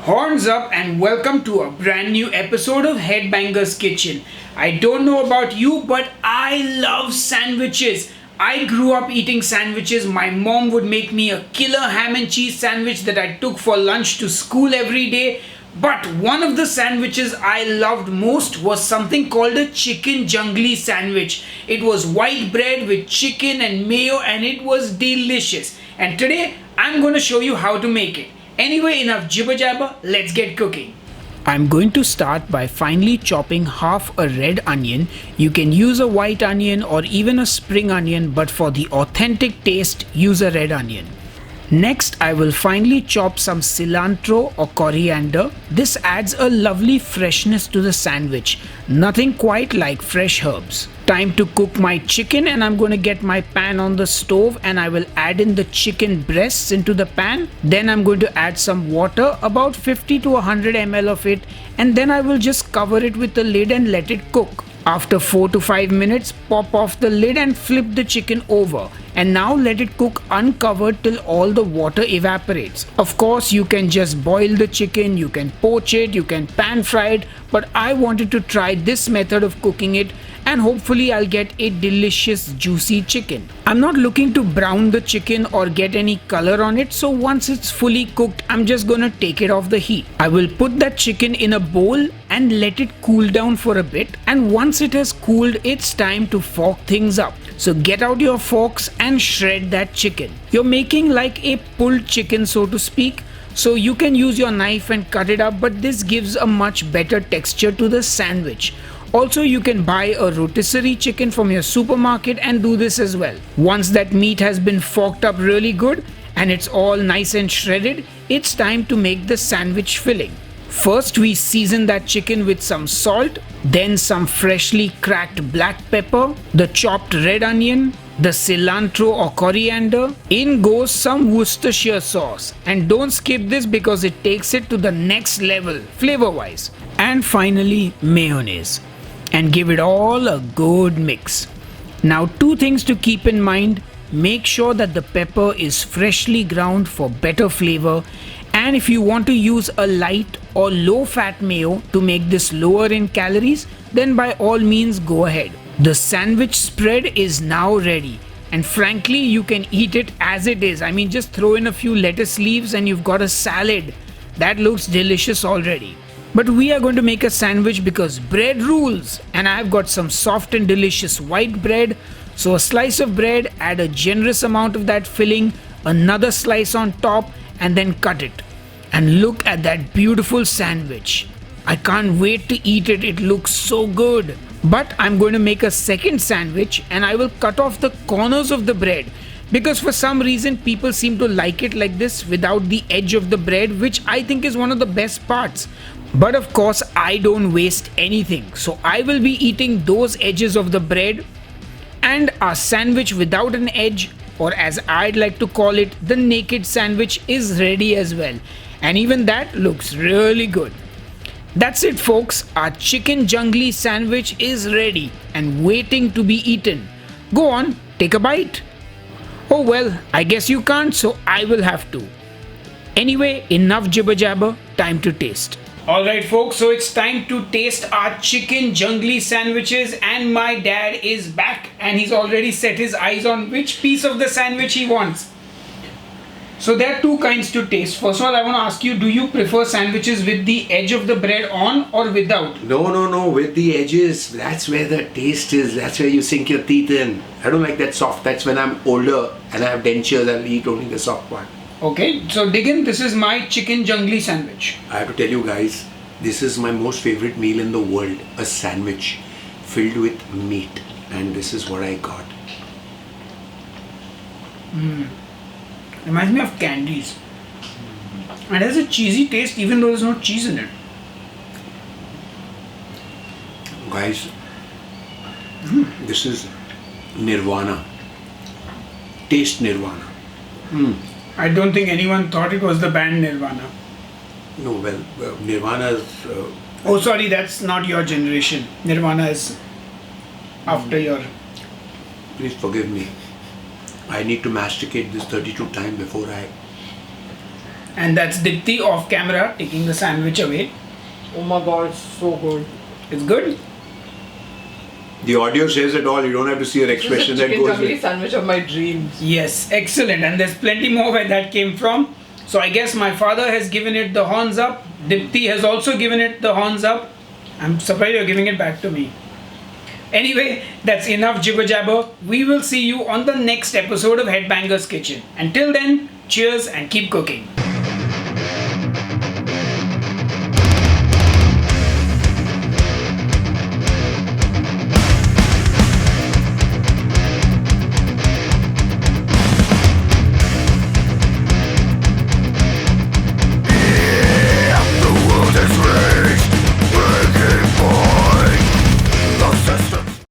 Horns up and welcome to a brand new episode of Headbanger's Kitchen. I don't know about you, but I love sandwiches. I grew up eating sandwiches. My mom would make me a killer ham and cheese sandwich that I took for lunch to school every day. But one of the sandwiches I loved most was something called a chicken junglee sandwich. It was white bread with chicken and mayo and it was delicious. And today I'm going to show you how to make it. Anyway, enough jibber jabber, let's get cooking. I'm going to start by finely chopping half a red onion. You can use a white onion or even a spring onion, but for the authentic taste, use a red onion. Next, I will finely chop some cilantro or coriander. This adds a lovely freshness to the sandwich. Nothing quite like fresh herbs. Time to cook my chicken, and I'm going to get my pan on the stove and I will add in the chicken breasts into the pan. Then I'm going to add some water, about 50 to 100 ml of it, and then I will just cover it with the lid and let it cook. After 4 to 5 minutes, pop off the lid and flip the chicken over. And now let it cook uncovered till all the water evaporates. Of course, you can just boil the chicken, you can poach it, you can pan fry it, but I wanted to try this method of cooking it and hopefully I'll get a delicious juicy chicken. I'm not looking to brown the chicken or get any color on it, so once it's fully cooked, I'm just gonna take it off the heat. I will put that chicken in a bowl and let it cool down for a bit, and once it has cooled, it's time to fork things up. So get out your forks and shred that chicken. You're making like a pulled chicken, so to speak, so you can use your knife and cut it up, but this gives a much better texture to the sandwich. Also, you can buy a rotisserie chicken from your supermarket and do this as well. Once that meat has been forked up really good and it's all nice and shredded, it's time to make the sandwich filling. First, we season that chicken with some salt, then some freshly cracked black pepper, the chopped red onion, the cilantro or coriander. In goes some Worcestershire sauce, and don't skip this because it takes it to the next level flavor wise. And finally, mayonnaise, and give it all a good mix. Now, two things to keep in mind: make sure that the pepper is freshly ground for better flavor, and if you want to use a light or low fat mayo to make this lower in calories, then by all means go ahead. The sandwich spread is now ready, and frankly you can eat it as it is. I mean, just throw in a few lettuce leaves and you've got a salad. That looks delicious already. But we are going to make a sandwich because bread rules, and I've got some soft and delicious white bread. So a slice of bread, add a generous amount of that filling, another slice on top, and then cut it. And look at that beautiful sandwich. I can't wait to eat it. It looks so good. But I'm going to make a second sandwich and I will cut off the corners of the bread, because for some reason people seem to like it like this without the edge of the bread, which I think is one of the best parts. But of course I don't waste anything, so I will be eating those edges of the bread, and our sandwich without an edge, or as I'd like to call it, the naked sandwich, is ready as well. And even that looks really good. That's it folks, our chicken junglee sandwich is ready and waiting to be eaten. Go on, take a bite. Oh well, I guess you can't, so I will have to. Anyway, enough jibber jabber, time to taste. Alright folks, so it's time to taste our chicken junglee sandwiches, and my dad is back and he's already set his eyes on which piece of the sandwich he wants. So there are two kinds to taste. First of all, I want to ask you, do you prefer sandwiches with the edge of the bread on or without? No, with the edges. That's where the taste is. That's where you sink your teeth in. I don't like that soft. That's when I'm older and I have dentures, I'll eat only the soft one. Okay, so dig in. This is my chicken junglee sandwich. I have to tell you guys, this is my most favorite meal in the world. A sandwich filled with meat. And this is what I got. Reminds me of candies. And it has a cheesy taste even though there's no cheese in it. Guys, this is nirvana. Taste nirvana. I don't think anyone thought it was the band Nirvana. No, well, Nirvana is... Oh sorry, that's not your generation. Nirvana is after your... Please forgive me. I need to masticate this 32 times before I And that's Dipti off camera taking the sandwich away. Oh my god, it's so good. It's good. The audio says it all. You don't have to see your This is expression the that chicken goes junglee with. sandwich of my dreams. Yes, excellent. And there's plenty more where that came from. So I guess my father has given it the horns up. Dipti has also given it the horns up. I'm surprised you're giving it back to me. Anyway, that's enough jibber jabber. We will see you on the next episode of Headbangers Kitchen. Until then, cheers and keep cooking.